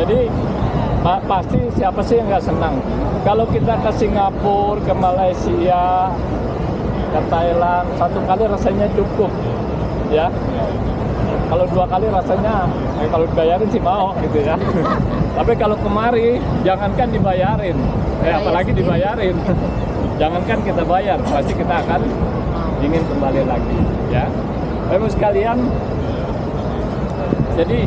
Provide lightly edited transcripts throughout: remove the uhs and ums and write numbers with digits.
Jadi pasti siapa sih yang nggak senang? Kalau kita ke Singapura, ke Malaysia, ke Thailand, 1 kali rasanya cukup, ya. Kalau 2 kali rasanya, kalau dibayarin sih mau gitu ya. Tapi kalau kemari, jangankan dibayarin, apalagi dibayarin. Jangankan kita bayar, pasti kita akan ingin kembali lagi, ya. Bapak sekalian, jadi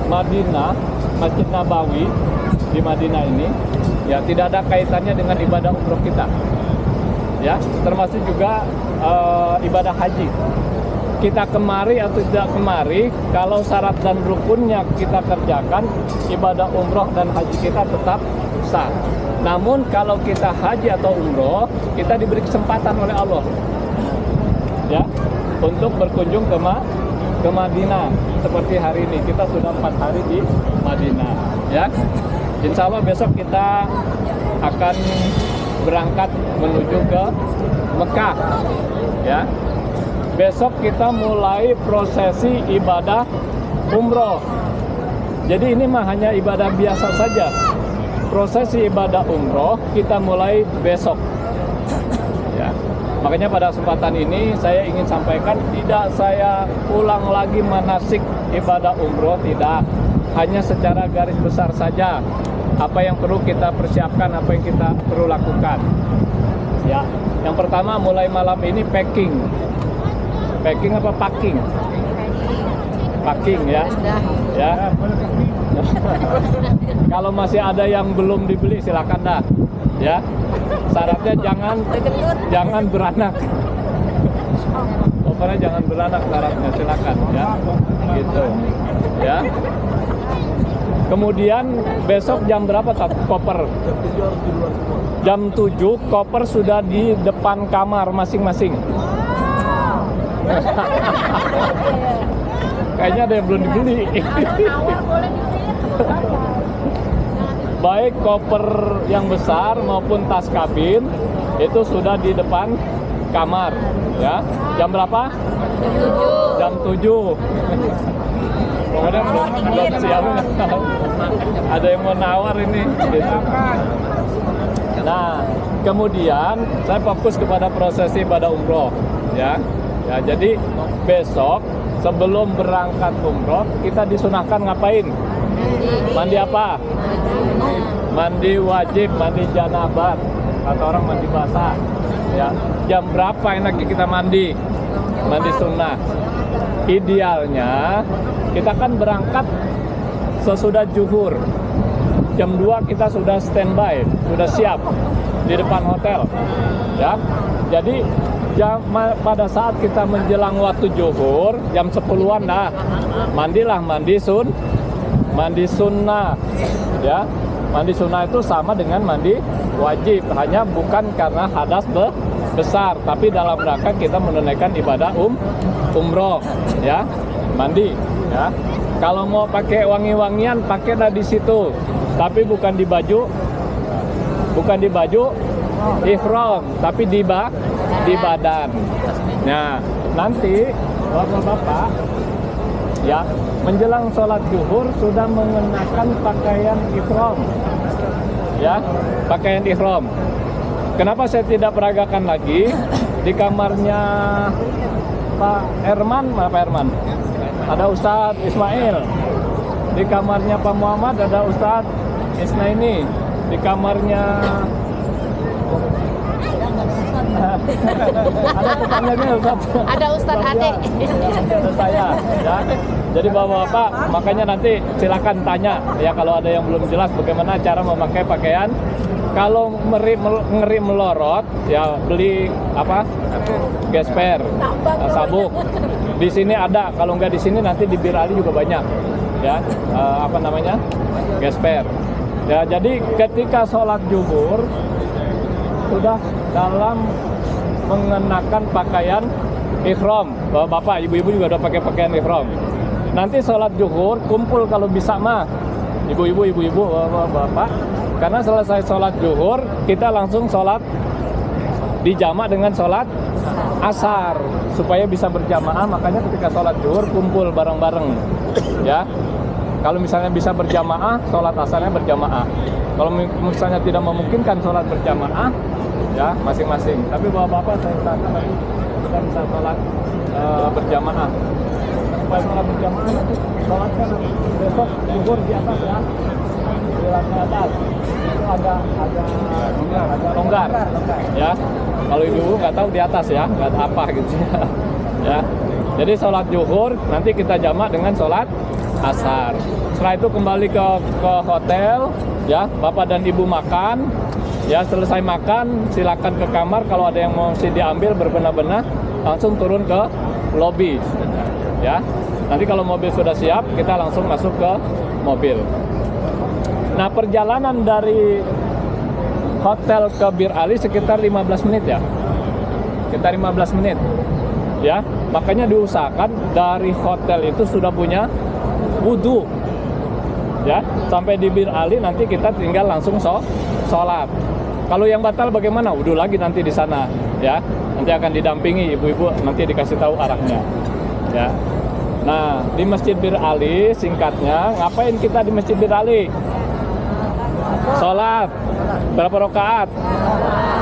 Madinah, Masjid Nabawi di Madinah ini, ya tidak ada kaitannya dengan ibadah umroh kita, ya. Termasuk juga ibadah haji. Kita kemari atau tidak kemari, kalau syarat dan rukunnya kita kerjakan, ibadah umroh dan haji kita tetap sah. Namun kalau kita haji atau umroh, kita diberi kesempatan oleh Allah, ya, untuk berkunjung ke Madinah. Seperti hari ini, kita sudah 4 hari di Madinah, ya. Insya Allah besok kita akan berangkat menuju ke Mekah, ya. Besok kita mulai prosesi ibadah umroh. Jadi ini mah hanya ibadah biasa saja. Prosesi ibadah umroh kita mulai besok, ya. Makanya pada kesempatan ini saya ingin sampaikan, tidak saya ulang lagi manasik ibadah umroh, tidak. Hanya secara garis besar saja apa yang perlu kita persiapkan, apa yang kita perlu lakukan, ya. Yang pertama, mulai malam ini packing apa packing? Packing, ya. Ya. Kalau masih ada yang belum dibeli, silakan dah, ya. Syaratnya jangan beranak. Pokoknya jangan beranak syaratnya, silakan, ya. Gitu, ya. Kemudian besok jam berapa koper? Jam 7 koper sudah di depan kamar masing-masing. Kayaknya ada yang belum dibeli. Baik koper yang besar maupun tas kabin itu sudah di depan kamar, ya. Jam berapa? Jam 7. Pokoknya belum siap. Ada yang mau nawar ini, gitu. Nah, kemudian saya fokus kepada prosesi ibadah umroh, ya. Ya, jadi besok sebelum berangkat umroh kita disunahkan ngapain? Mandi apa? Mandi wajib, mandi janabat, atau orang mandi basah, ya. Jam berapa enaknya kita mandi? Mandi sunnah. Idealnya kita kan berangkat sesudah zuhur. Jam 2 kita sudah standby, sudah siap di depan hotel, ya. Jadi pada saat kita menjelang waktu zuhur, jam 10-an dah, mandilah, mandi sunnah, ya. Mandi sunnah itu sama dengan mandi wajib, hanya bukan karena hadas besar, tapi dalam rangka kita menunaikan ibadah umroh, ya. Mandi, ya. Kalau mau pakai wangi-wangian, pakailah di situ, tapi bukan di baju ihram, tapi di badan. Nah, nanti bapak-bapak, ya, menjelang sholat zuhur sudah mengenakan pakaian ihram, ya, pakaian ihram. Kenapa saya tidak peragakan lagi? Di kamarnya Pak Herman, ada Ustadz Ismail. Di kamarnya Pak Muhammad ada Ustadz Isnaini. Di kamarnya ada tetangganya Ustadz. Ada Ustadz Ade. Ada saya, ya. Jadi bapak-bapak, makanya nanti silakan tanya, ya, kalau ada yang belum jelas bagaimana cara memakai pakaian. Kalau ngeri melorot, ya beli apa? Gesper, sabuk. Di sini ada, kalau nggak di sini nanti di Bir Ali juga banyak, ya. Gesper. Ya, jadi ketika sholat zuhur sudah dalam mengenakan pakaian ihram. Bapak, ibu-ibu juga udah pakai pakaian ihram. Nanti sholat zuhur kumpul kalau bisa mah, ibu-ibu, bapak. Karena selesai sholat zuhur kita langsung sholat dijamak dengan sholat asar supaya bisa berjamaah. Makanya ketika sholat zuhur kumpul bareng-bareng, ya. Kalau misalnya bisa berjamaah, sholat asarnya berjamaah. Kalau misalnya tidak memungkinkan sholat berjamaah, ya masing-masing. Tapi bapak-bapak saya usahakan nanti kita bisa sholat berjamaah. Supaya sholat berjamaah nanti sholatnya nanti besok zuhur di atas ya, di lantai atas. Itu agak longgar, ya. Kalau ibu nggak tahu di atas ya, nggak ada apa gitu ya. Jadi sholat zuhur nanti kita jamak dengan sholat asar. Setelah itu kembali ke hotel, ya. Bapak dan ibu makan, ya. Selesai makan, silakan ke kamar. Kalau ada yang mau diambil berbenah-benah, langsung turun ke lobi, ya. Nanti kalau mobil sudah siap, kita langsung masuk ke mobil. Nah, perjalanan dari hotel ke Bir Ali sekitar 15 menit ya. Sekitar 15 menit. Ya, makanya diusahakan dari hotel itu sudah punya wudhu. Ya, sampai di Bir Ali nanti kita tinggal langsung sholat. Kalau yang batal bagaimana? Wudhu lagi nanti di sana, ya. Nanti akan didampingi ibu-ibu, nanti dikasih tahu arahnya. Ya. Nah, di Masjid Bir Ali singkatnya, ngapain kita di Masjid Bir Ali? Sholat. Berapa rakaat?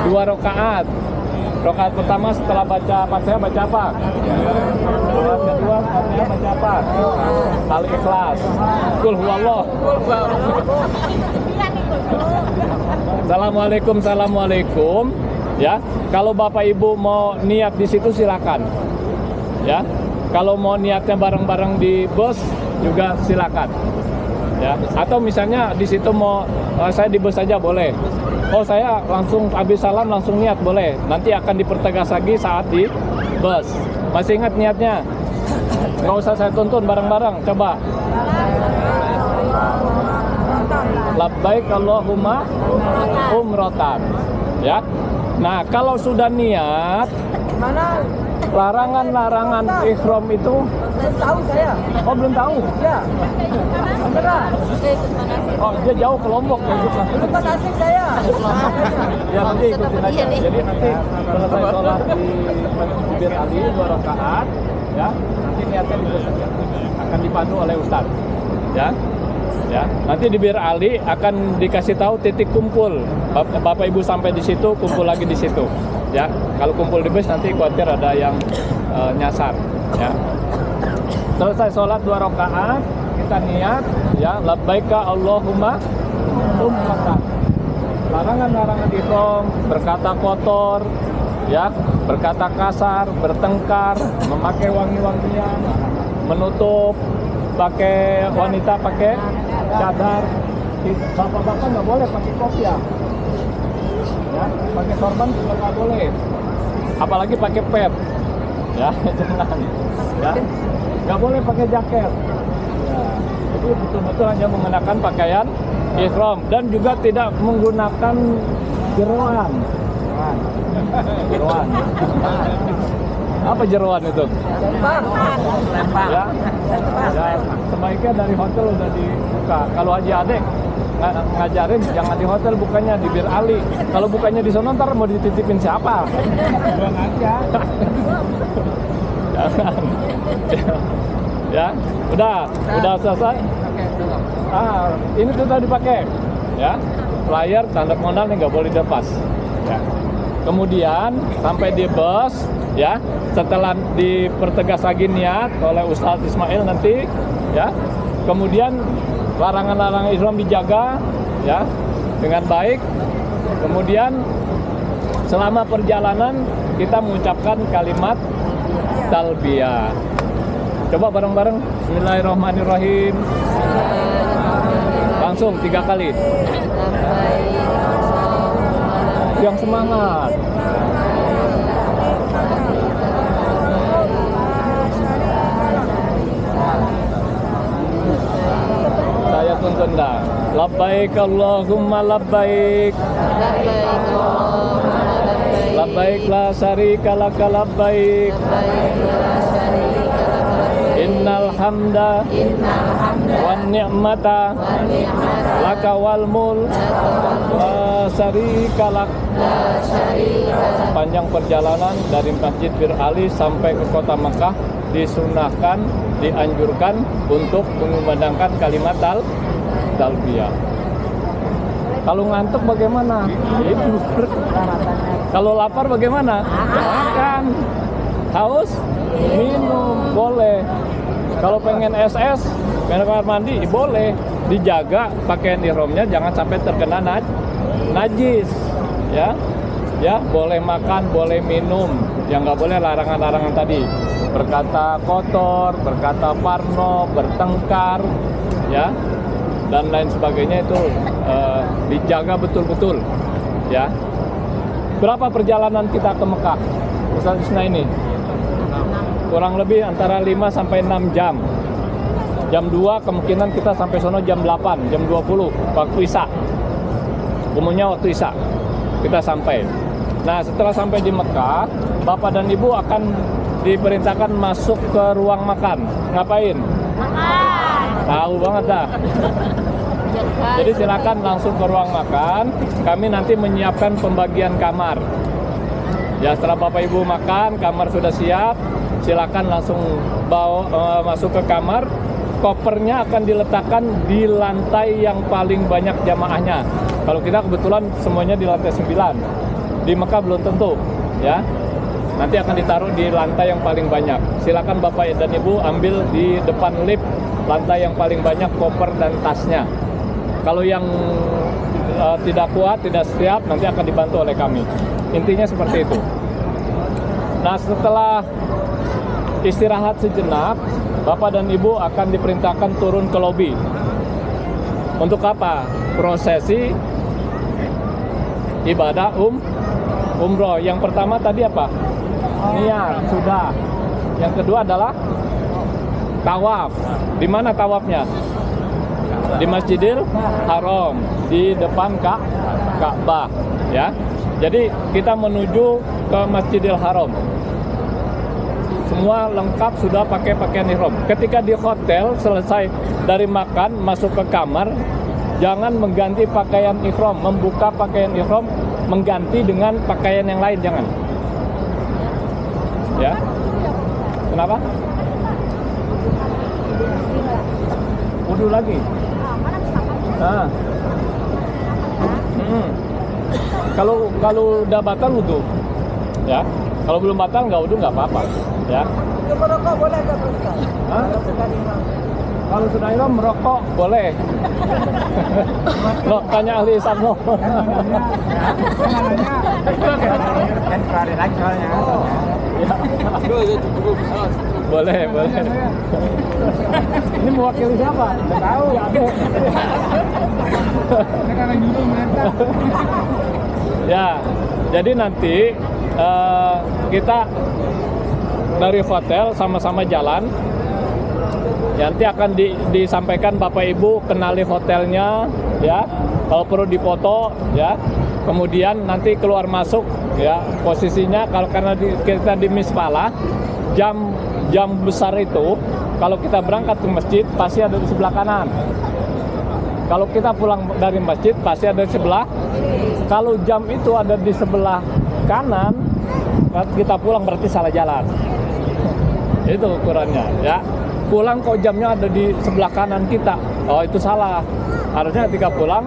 2 rakaat. Rakaat pertama setelah baca Fatihah baca apa? Rakaat kedua Fatihah baca apa? Al-Ikhlas. Qul huwallah. Assalamualaikum. Ya, kalau Bapak Ibu mau niat di situ silakan. Ya, kalau mau niatnya bareng-bareng di bus juga silakan. Ya, atau misalnya di situ mau saya di bus saja boleh. Oh, saya langsung habis salam langsung niat boleh. Nanti akan dipertegas lagi saat di bus. Masih ingat niatnya? Nggak usah saya tuntun bareng-bareng. Coba. Labbaik Allahumma umrotan. Ya. Nah, kalau sudah niat, larangan-larangan ihram itu belum tahu saya. Oh, belum tahu? Ya. Beneran. Oh, dia jauh ke Lombok ya, Bukan asik saya. ya nanti ikutin aja. Jadi nanti selesai sholat di Bir Ali 2 rakaat, ya. Nanti niatnya di bus saja. Akan dipandu oleh Ustaz. Ya. Ya, nanti di Bir Ali akan dikasih tahu titik kumpul. Bapak Ibu sampai di situ, kumpul lagi di situ. Ya, kalau kumpul di bus nanti khawatir ada yang nyasar. Ya, selesai sholat 2 rakaat, kita niat, ya, labbaika Allahumma umratan. Larangan-larangan ihram, berkata kotor, ya, berkata kasar, bertengkar, memakai wangi-wangian, menutup, pakai wanita pakai cadar. Bapak-bapak nggak boleh pakai kopiah. Ya, pakai sorban juga nggak boleh. Apalagi pakai pet. Ya, jangan. Ya, nggak boleh pakai jaket. Ya, jadi betul-betul hanya mengenakan pakaian ihram dan juga tidak menggunakan jeroan. Jeroan. Apa jeroan itu? Lempar. Ya, sebaiknya dari hotel udah dibuka. Kalau Haji Adek ngajarin jangan di hotel, bukannya di Bir Ali. Kalau bukannya di sana ntar mau dititipin siapa? Buang aja. Jangan. Ya, udah selesai. Ini sudah dipakai. Ya, flyer tanda modal nih nggak boleh dilepas. Ya. Kemudian sampai di bus, ya, setelah dipertegas lagi niat oleh Ustadz Ismail nanti, ya, kemudian larangan-larangan ihram dijaga, ya, dengan baik. Kemudian selama perjalanan kita mengucapkan kalimat talbiyah. Coba bareng-bareng. Bismillahirrahmanirrahim. Langsung 3 kali. Yang semangat. Saya tuntun dah. Labbaik Allahumma labbaik. Labbaik la syarika laka labbaik. Innal hamda wan ni'mata laka wal mulk la syarika lak. Panjang perjalanan dari Masjid Bir Ali sampai ke kota Mekah disunahkan, dianjurkan untuk mengumandangkan kalimat talbiyah. Kalau ngantuk bagaimana? Tidur. Kalau lapar bagaimana? Makan. Haus? Minum. Boleh. Kalau pengen SS, pengen kamar mandi, boleh. Dijaga pakaian ihramnya jangan sampai terkena najis. Ya, ya, boleh makan, boleh minum. Yang nggak boleh larangan-larangan tadi. Berkata kotor, berkata parno, bertengkar, ya, dan lain sebagainya itu dijaga betul-betul, ya. Berapa perjalanan kita ke Mekah Ustaz Isna ini? Kurang lebih antara 5 sampai 6 jam. Jam 2 kemungkinan kita sampai sono jam 8, jam 20 waktu Isya. Umumnya waktu Isya kita sampai. Nah, setelah sampai di Mekah, Bapak dan Ibu akan diperintahkan masuk ke ruang makan. Ngapain? Makan. Tahu banget dah. Jadi silakan langsung ke ruang makan. Kami nanti menyiapkan pembagian kamar. Ya, setelah Bapak Ibu makan, kamar sudah siap. Silakan langsung masuk ke kamar. Kopernya akan diletakkan di lantai yang paling banyak jamaahnya. Kalau kita kebetulan semuanya di lantai 9. Di Mekah belum tentu, ya. Nanti akan ditaruh di lantai yang paling banyak. Silakan Bapak dan Ibu ambil di depan lift lantai yang paling banyak koper dan tasnya. Kalau yang tidak kuat, tidak siap, nanti akan dibantu oleh kami. Intinya seperti itu. Nah, setelah istirahat sejenak, Bapak dan Ibu akan diperintahkan turun ke lobi. Untuk apa? Prosesi ibadah umroh. Yang pertama tadi apa? Niat, sudah. Yang kedua adalah tawaf. Di mana tawafnya? Di Masjidil Haram, di depan Ka'bah, ya. Jadi kita menuju ke Masjidil Haram. Semua lengkap, sudah pakai pakaian ihram. Ketika di hotel selesai dari makan, masuk ke kamar, jangan mengganti pakaian ihram, membuka pakaian ihram, mengganti dengan pakaian yang lain, jangan. Ya. Kenapa? Wudu lagi. Nah. Kalau udah batal wudu, ya. Kalau belum batal nggak wudu nggak apa-apa, ya. Merokok boleh nggak Ustaz? Hah? Kalau sudah ihram merokok boleh. Lo tanya ahli Islam lo. Kan keluarin lagi soalnya. Boleh. Ini mewakili siapa? Nggak tahu. Ya, jadi nanti kita dari hotel sama-sama jalan. Ya, nanti akan disampaikan Bapak Ibu kenali hotelnya, ya. Kalau perlu dipoto, ya. Kemudian nanti keluar masuk, ya. Posisinya karena kita di Mispalah, jam besar itu, kalau kita berangkat ke masjid pasti ada di sebelah kanan. Kalau kita pulang dari masjid pasti ada di sebelah. Kalau jam itu ada di sebelah kanan, kita pulang berarti salah jalan. Itu ukurannya, ya. Pulang kok jamnya ada di sebelah kanan kita. Oh, itu salah. Harusnya ketika pulang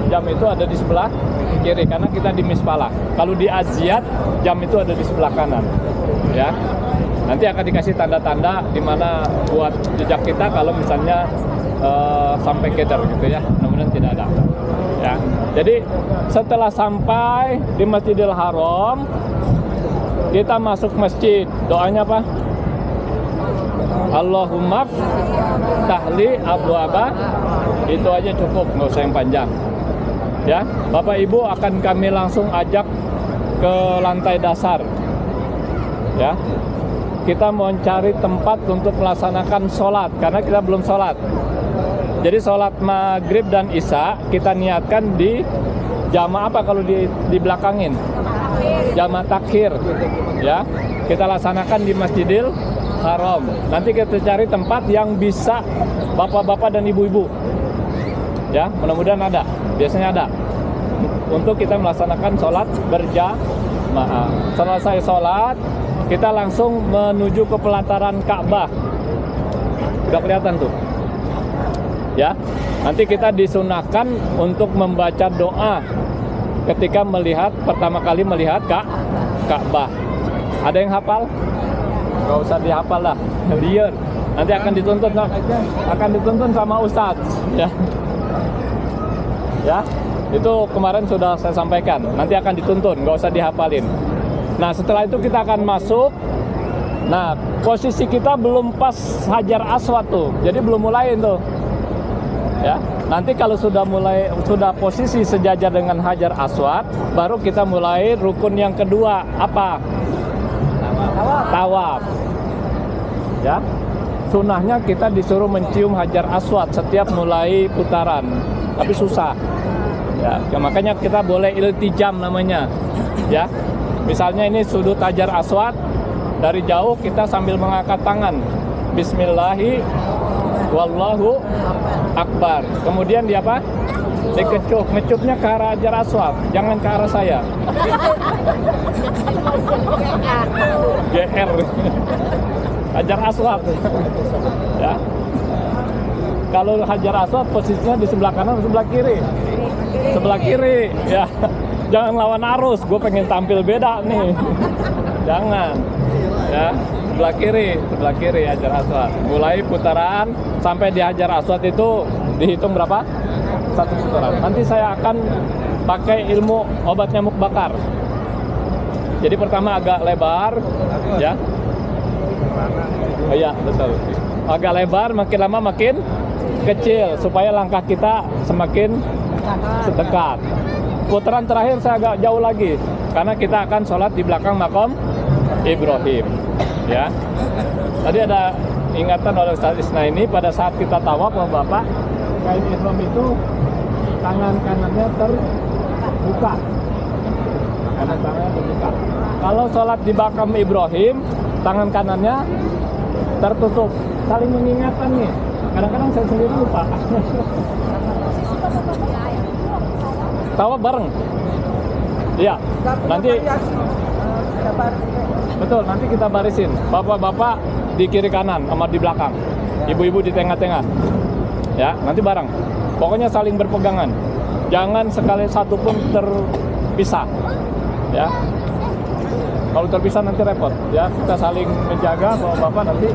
jam itu ada di sebelah kiri karena kita di Mispalah. Kalau di Aziat jam itu ada di sebelah kanan. Ya. Nanti akan dikasih tanda-tanda di mana buat jejak kita kalau misalnya sampai Kedar gitu ya. Namun tidak ada. Ya. Jadi setelah sampai di Masjidil Haram, kita masuk masjid. Doanya apa? Allahumma tahli abwaba. Itu aja cukup, nggak usah yang panjang. Ya, Bapak Ibu akan kami langsung ajak ke lantai dasar. Ya, kita mau cari tempat untuk melaksanakan sholat karena kita belum sholat. Jadi sholat maghrib dan isya kita niatkan di jamaah apa kalau di belakangin? Jamaah takhir. Ya, kita laksanakan di Masjidil haram. Nanti kita cari tempat yang bisa bapak-bapak dan ibu-ibu. Ya, mudah-mudahan ada. Biasanya ada. Untuk kita melaksanakan sholat berjamaah. Selesai sholat, kita langsung menuju ke pelataran Ka'bah. Udah kelihatan tuh. Ya, nanti kita disunahkan untuk membaca doa ketika pertama kali melihat Ka'bah. Ada yang hafal? Gak usah dihafal lah, liar. Nanti akan dituntun sama Ustadz. Ya, ya, itu kemarin sudah saya sampaikan. Nanti akan dituntun, gak usah dihafalin. Nah, setelah itu kita akan masuk. Nah, posisi kita belum pas Hajar Aswad tuh, jadi belum mulai tuh. Ya, nanti kalau sudah posisi sejajar dengan Hajar Aswad, baru kita mulai rukun yang kedua. Apa? Tawaf. Ya, sunnahnya kita disuruh mencium Hajar Aswad setiap mulai putaran, tapi susah. Ya, makanya kita boleh iltijam namanya. Ya, misalnya ini sudut Hajar Aswad, dari jauh kita sambil mengangkat tangan, Bismillahi wallahu akbar. Kemudian dia apa? Dikecup, ngecupnya ke arah Hajar Aswad, jangan ke arah saya. GR. Hajar Aswad. Ya. Kalau Hajar Aswad posisinya di sebelah kanan atau sebelah kiri? Sebelah kiri, ya. Jangan lawan arus, gue pengen tampil beda nih. Jangan. Ya, sebelah kiri Hajar Aswad. Mulai putaran sampai di Hajar Aswad itu dihitung berapa? 1 putaran. Nanti saya akan pakai ilmu obat nyamuk bakar. Jadi pertama agak lebar, ya. Oh iya, betul. Agak lebar, makin lama makin kecil supaya langkah kita semakin dekat. Putaran terakhir saya agak jauh lagi karena kita akan sholat di belakang makam Ibrahim. Ya. Tadi ada ingatan oleh Ustaz Isna ini pada saat kita tawaf, Bapak, kain ihram itu tangan kanannya terbuka. Kanan tangannya terbuka. Kalau sholat di makam Ibrahim, tangan kanannya tertutup. Saling mengingatkan nih. Kadang-kadang saya sendiri lupa. Tawaf bareng. Iya. Nanti betul, nanti kita barisin. Bapak-bapak di kiri kanan sama di belakang. Ibu-ibu di tengah-tengah. Ya, nanti bareng. Pokoknya saling berpegangan. Jangan sekali satu pun terpisah. Ya. Kalau terpisah nanti repot. Ya, kita saling menjaga bapak-bapak nanti.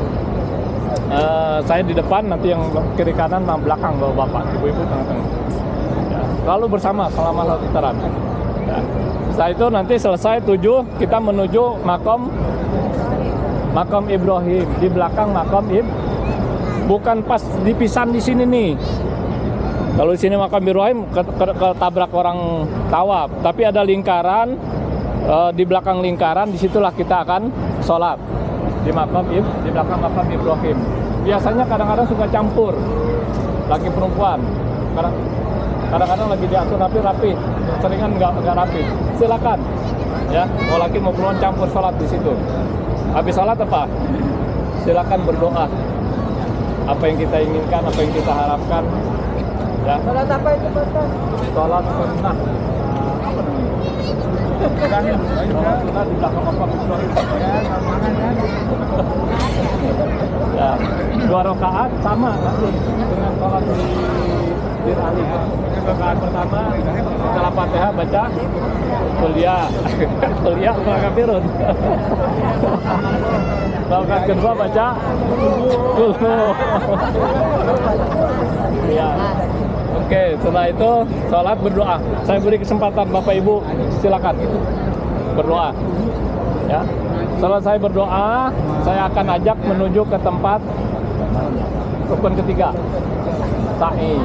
Saya di depan, nanti yang kiri kanan sama belakang bapak-bapak, ibu-ibu tengah-tengah. Ya, lalu bersama selama satu putaran. Ya. Setelah itu nanti selesai 7, kita menuju makam Ibrahim, di belakang makam Ibrahim. Bukan pas dipisan di sini nih. Kalau di sini makam Ibrahim ketabrak orang tawaf, tapi ada lingkaran, di belakang lingkaran, disitulah kita akan sholat di belakang makam Ibrahim. Biasanya kadang-kadang suka campur, laki perempuan. Kadang-kadang lagi diatur rapi, seringan nggak rapi. Silakan, ya, mau laki mau perempuan campur sholat di situ. Habis sholat apa? Silakan berdoa. Apa yang kita inginkan, apa yang kita harapkan. Ya. Sholat apa itu, Pak Ustaz? Sholat sunnah. Apa namanya? Sholat sunnah di belakang makam Ibrahim. Ya, 2 rakaat sama nanti dengan sholat di Bir Ali. Rakaat pertama setelah Fatihah baca kuliah kafirun. Rakaat kedua baca ya. Oke, setelah itu sholat berdoa. Saya beri kesempatan Bapak Ibu, silakan berdoa. Ya. Selesai berdoa, saya akan ajak menuju ke tempat rukun ketiga, sa'i.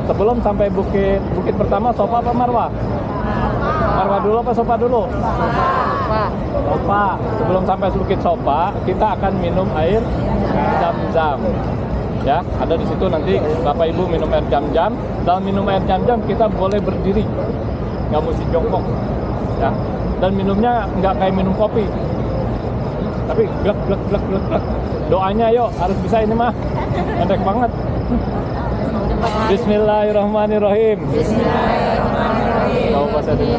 Sebelum sampai bukit pertama, Sofa apa Marwah? Marwah dulu apa Sofa dulu? Sofa. Sebelum sampai bukit Sofa, kita akan minum air Zam-Zam. Ya, ada di situ nanti Bapak Ibu minum air Zam-Zam. Dalam minum air Zam-Zam kita boleh berdiri, nggak mesti jongkok. Ya, dan minumnya nggak kayak minum kopi. Tapi glek glek glek glek glek. Doanya yuk harus bisa ini mah. Pendek banget. Bismillahirrahmanirrahim. Bismillahirrahmanirrahim. Kau bahasa dulu.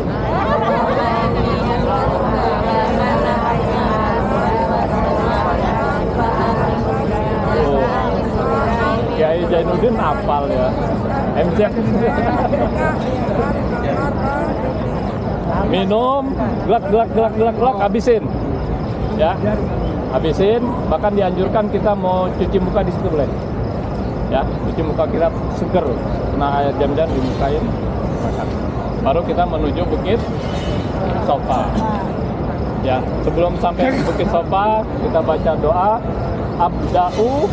Kiai Jainuddin hafal ya. MC minum, glak glak glak glak glak, habisin. Ya. Habisin, bahkan dianjurkan kita mau cuci muka di situ boleh. Ya, cuci muka kita seger. Kena air jam-jam dimukain. Baru kita menuju Bukit Sofa. Ya, sebelum sampai Bukit Sofa, kita baca doa Abda'u.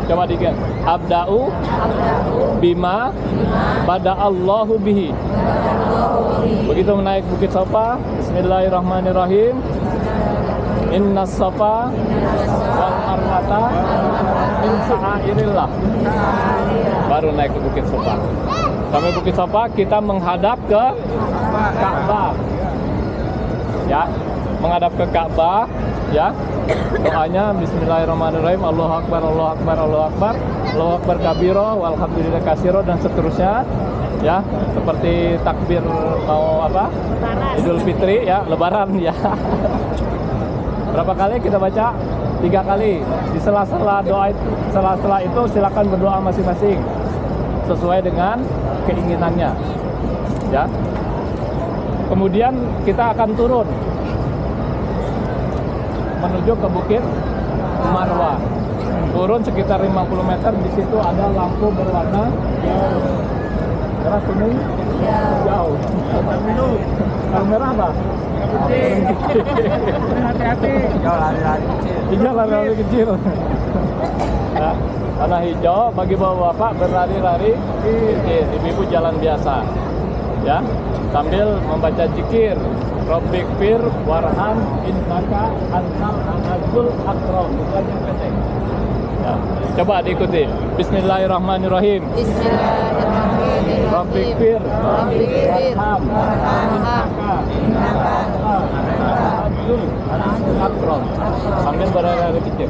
Coba dikit. Abda'u bima bada'allahu bihi. Begitu menaik Bukit Sofa, bismillahirrahmanirrahim. Innas safa wal marwata min sya'airillah. Baru naik ke Bukit Sofa. Sampai Bukit Sofa kita menghadap ke Ka'bah. Ya, menghadap ke Ka'bah, ya. Doanya bismillahirrahmanirrahim, Allahu akbar, Allahu akbar, Allahu akbar, Allahu akbar kabiro, walhamdulillah kasiro, dan seterusnya. Ya, seperti takbir mau apa? Idul Fitri ya, lebaran ya. Berapa kali kita baca? 3 kali. Di sela-sela doa itu, sela-sela itu silakan berdoa masing-masing sesuai dengan keinginannya. Ya. Kemudian kita akan turun menuju ke Bukit Marwah. Turun sekitar 50 meter, di situ ada lampu berwarna merah, kuning, jauh. Yang merah apa? Hati-hati. Hijau lari-lari kecil. Hijau lari-lari kecil. Nah, warna hijau bagi bapak-bapak berlari-lari kecil. Ibu-ibu jalan biasa. Ya, sambil membaca zikir. Rabbik fir warham innaka antal azizul akram. Bukan yang pendek. Ya, coba diikuti. Bismillahirrahmanirrahim. Bismillahirrahmanirrahim. Rabbik fir warham innaka azizul akram. Sambil berlari kecil.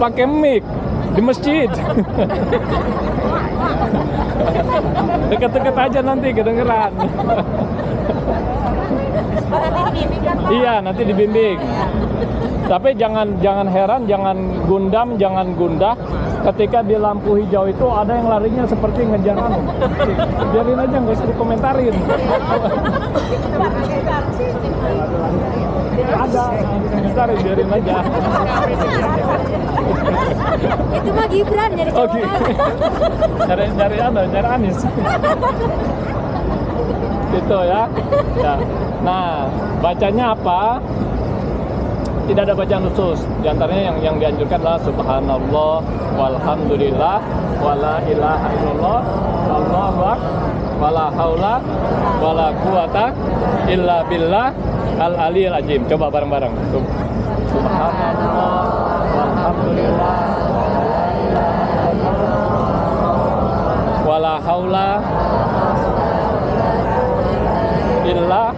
Pakai mic di masjid. Deket-deket aja nanti kedengeran. Iya, nanti dibimbing. Tapi jangan heran, jangan gundam, jangan gundah. Ketika di lampu hijau itu ada yang larinya seperti ngejar anu. Biarin aja, nggak usah dikomentarin. Ada, komentarin, biarin aja. Itu mah Gibran jadi Oke. Cari Anies. Itu ya. Ya. Nah, bacanya apa? Tidak ada bacaan khusus. Di antaranya yang dianjurkan adalah subhanallah walhamdulillah wala ilaha illallah wallahu akbar wala haula wala quwata illa billah al aliyil azim. Coba bareng-bareng. Subhanallah walhamdulillah wala haula illa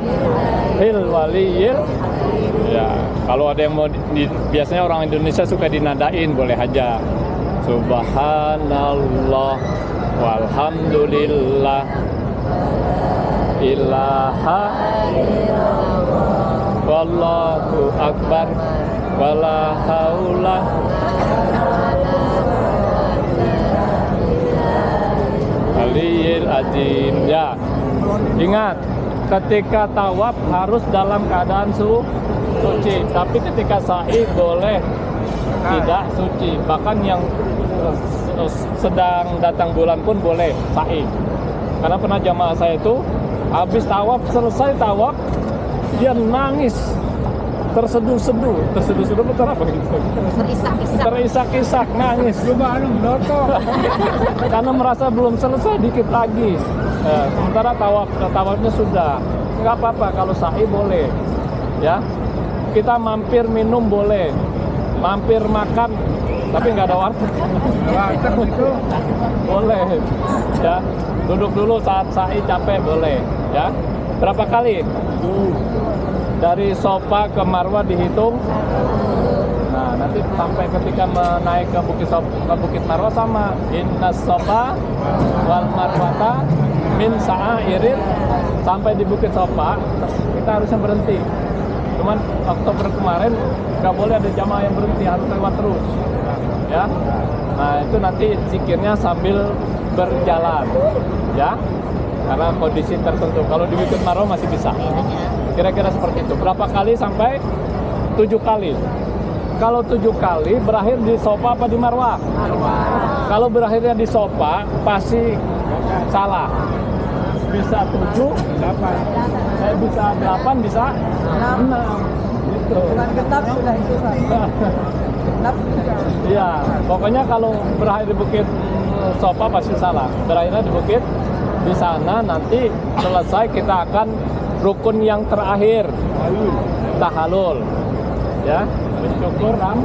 bil waliyil. Ya, kalau ada yang mau biasanya orang Indonesia suka dinadain, boleh aja. Subhanallah walhamdulillah ilaha wallahu akbar wala haula aliyil azim. Ya, ingat, ketika tawaf harus dalam keadaan suci, tapi ketika sa'i boleh tidak suci. Bahkan yang sedang datang bulan pun boleh sa'i. Karena pernah jamaah saya itu habis tawaf, selesai tawaf, dia nangis, terseduh-seduh betul apa gitu? Terisak-isak, nangis. Karena merasa belum selesai, dikit lagi. Sementara tawafnya sudah. Nggak apa-apa, kalau sa'i boleh. Ya, kita mampir minum boleh, mampir makan, tapi nggak ada warteg. Warteg itu boleh. Ya, duduk dulu saat sa'i capek boleh. Ya, berapa kali? Dari Sofa ke Marwah dihitung. Nah, nanti sampai ketika naik ke Bukit Marwah sama. Innas Sofa wal Marwata min sa'airin. Sampai di Bukit Sofa kita harusnya berhenti. Cuman Oktober kemarin nggak boleh ada jamaah yang berhenti, harus lewat terus. Ya. Nah, itu nanti zikirnya sambil berjalan. Ya. Karena kondisi tertentu. Kalau di Bukit Marwah masih bisa. Kira-kira seperti itu. Berapa kali sampai 7 kali? Kalau 7 kali berakhir di Sofa apa di Marwah? Kalau berakhirnya di Sofa pasti salah. Bisa 7, saya bisa 8, bisa 6. Gitu. Dengan genap sudah itu Pak. Genap sudah. Iya, pokoknya kalau berakhir di Bukit Sofa pasti salah. Berakhirnya di Bukit, di sana nanti selesai kita akan rukun yang terakhir, tahalul. Ya, bersyukur Ram.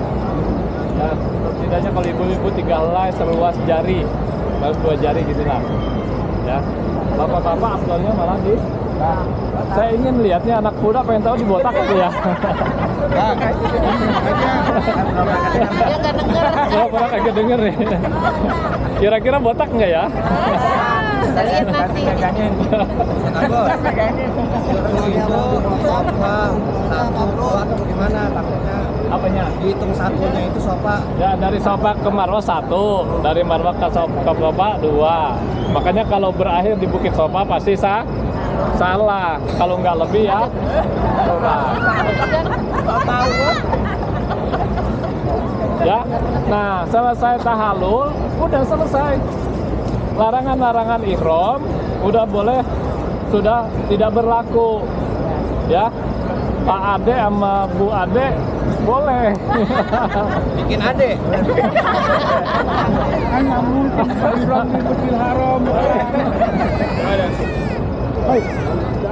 Ya, setidaknya kalau ibu-ibu 3 helai seluas jari, baru 2 jari gitu lah. Ya, bapak-bapak afdolnya malah di. Nah, saya ingin lihatnya anak muda pengen tahu di botak itu ya. Dia nggak denger. Kalau pernah kagak denger nih. Kira-kira botak nggak ya? Kita lihat nanti. Gimana takutnya Apanya? dihitung satunya itu Sofa. Ya, dari Sofa ke Marwah 1, dari Marwah ke Sofa 2. Makanya kalau berakhir di Bukit Sofa pasti salah. Kalau nggak lebih ya kurang. Ya, nah selesai tahalul, udah selesai. Larangan-larangan ihram udah boleh, sudah tidak berlaku. Ya, Pak Ade sama Bu Ade boleh. Bikin adek. Kan nggak mungkin ihram di Masjidil Haram.